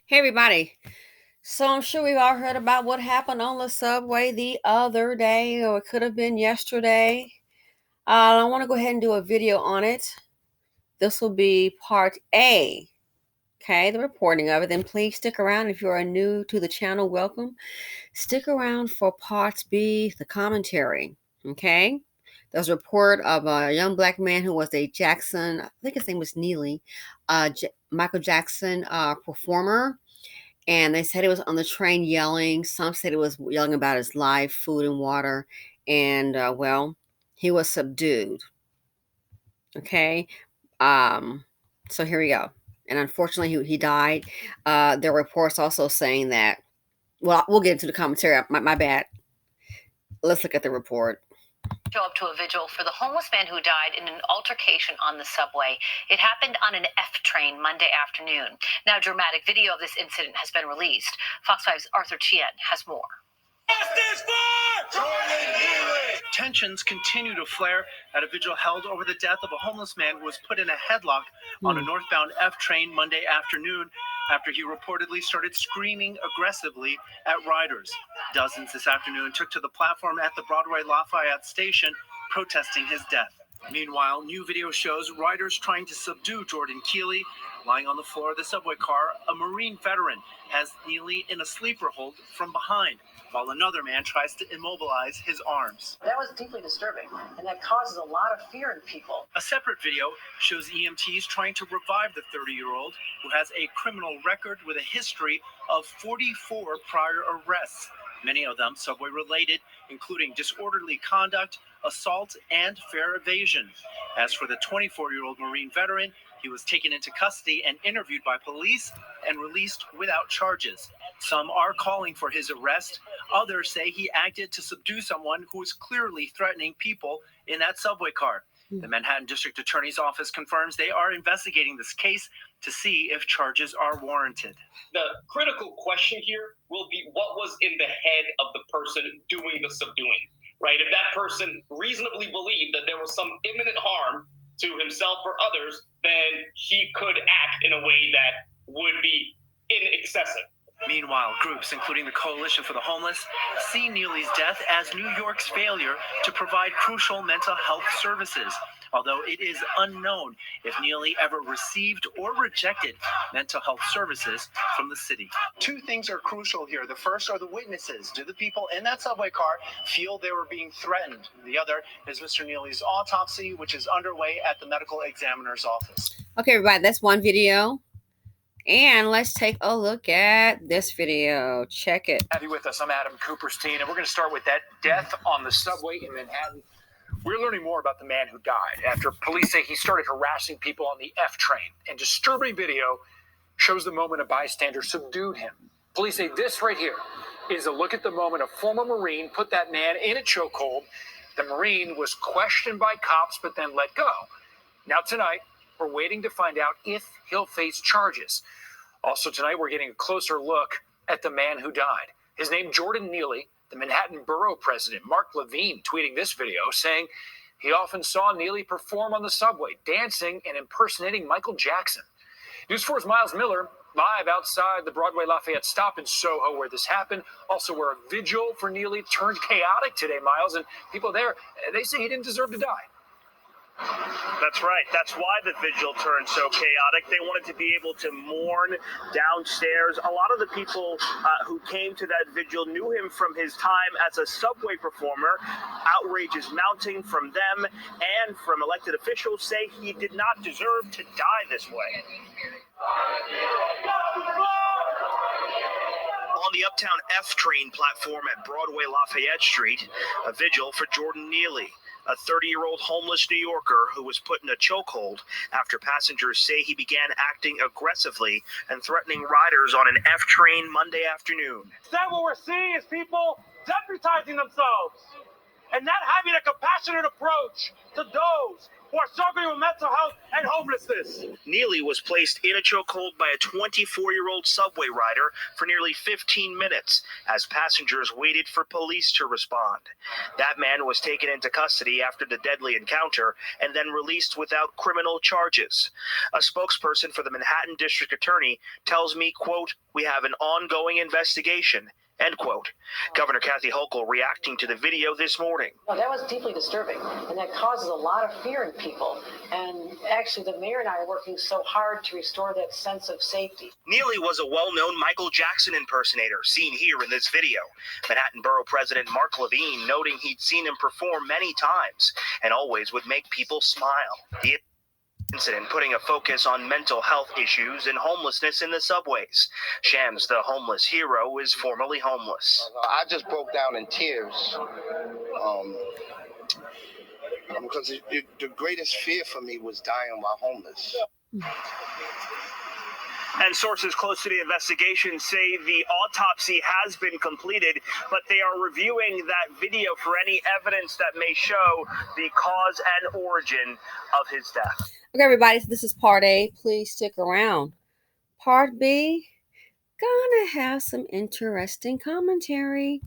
Hey everybody. So I'm sure we've all heard about what happened on the subway the other day, or it could have been yesterday. I want to go ahead and do a video on it. This will be part A, okay, the reporting of it. Then please stick around if you are new to the channel. Welcome. Stick around for part B, the commentary, okay? There's a report of a young black man who was a Jackson, I think his name was Neely, Michael Jackson performer. And they said he was on the train yelling. Some said he was yelling about his life, food, and water. And, he was subdued. Okay. Um, so here we go. And unfortunately, he died. There were reports also saying that, well, we'll get into the commentary. My bad. Let's look at the report. Show up to a vigil for the homeless man who died in an altercation on the subway. It happened on an F train Monday afternoon. Now, dramatic video of this incident has been released. Fox 5's Arthur Chien has more. Tensions continue to flare at a vigil held over the death of a homeless man who was put in a headlock on a northbound F train Monday afternoon after he reportedly started screaming aggressively at riders. Dozens this afternoon took to the platform at the Broadway Lafayette station protesting his death. Meanwhile, new video shows riders trying to subdue Jordan Keely. Lying on the floor of the subway car, a Marine veteran has Neely in a sleeper hold from behind, while another man tries to immobilize his arms. That was deeply disturbing, and that causes a lot of fear in people. A separate video shows EMTs trying to revive the 30-year-old who has a criminal record with a history of 44 prior arrests, many of them subway-related, including disorderly conduct, assault, and fare evasion. As for the 24-year-old Marine veteran, he was taken into custody and interviewed by police and released without charges. Some are calling for his arrest. Others say he acted to subdue someone who was clearly threatening people in that subway car. The Manhattan District Attorney's Office confirms they are investigating this case to see if charges are warranted. The critical question here will be what was in the head of the person doing the subduing, right? If that person reasonably believed that there was some imminent harm to himself or others, then he could act in a way that would be excessive. Meanwhile, groups, including the Coalition for the Homeless, see Neely's death as New York's failure to provide crucial mental health services, although it is unknown if Neely ever received or rejected mental health services from the city. Two things are crucial here. The first are the witnesses. Do the people in that subway car feel they were being threatened? The other is Mr. Neely's autopsy, which is underway at the medical examiner's office. Okay, everybody, that's one video. And let's take a look at this video. Check it. Have you with us? I'm Adam Cooperstein, and we're going to start with that death on the subway in Manhattan. We're learning more about the man who died after police say he started harassing people on the F train. And disturbing video shows the moment a bystander subdued him. Police say this right here is a look at the moment a former Marine put that man in a chokehold. The Marine was questioned by cops, but then let go. Now tonight, we're waiting to find out if he'll face charges. Also tonight, we're getting a closer look at the man who died. His name, Jordan Neely. The Manhattan Borough President, Mark Levine, tweeting this video, saying he often saw Neely perform on the subway, dancing and impersonating Michael Jackson. News 4's Miles Miller, live outside the Broadway Lafayette stop in Soho, where this happened. Also, where a vigil for Neely turned chaotic today, Miles, and people there, they say he didn't deserve to die. That's right. That's why the vigil turned so chaotic. They wanted to be able to mourn downstairs. A lot of the people who came to that vigil knew him from his time as a subway performer. Outrage is mounting from them and from elected officials say he did not deserve to die this way. On the Uptown F train platform at Broadway Lafayette Street, a vigil for Jordan Neely, a 30-year-old homeless New Yorker who was put in a chokehold after passengers say he began acting aggressively and threatening riders on an F train Monday afternoon. Is that what we're seeing is people deputizing themselves? and not having a compassionate approach to those who are struggling with mental health and homelessness. Neely was placed in a chokehold by a 24-year-old subway rider for nearly 15 minutes as passengers waited for police to respond. That man was taken into custody after the deadly encounter and then released without criminal charges. A spokesperson for the Manhattan District Attorney tells me, quote, "We have an ongoing investigation," end quote. Governor Kathy Hochul reacting to the video this morning. No, that was deeply disturbing, and that causes a lot of fear in people. And actually, the mayor and I are working so hard to restore that sense of safety. Neely was a well-known Michael Jackson impersonator seen here in this video. Manhattan Borough President Mark Levine noting he'd seen him perform many times and always would make people smile. The incident putting a focus on mental health issues and homelessness in the subways. Shams, the homeless hero, is formerly homeless. I just broke down in tears because the greatest fear for me was dying while homeless. And sources close to the investigation say the autopsy has been completed, but they are reviewing that video for any evidence that may show the cause and origin of his death. Okay, everybody, so this is part A. Please stick around. Part B, gonna have some interesting commentary.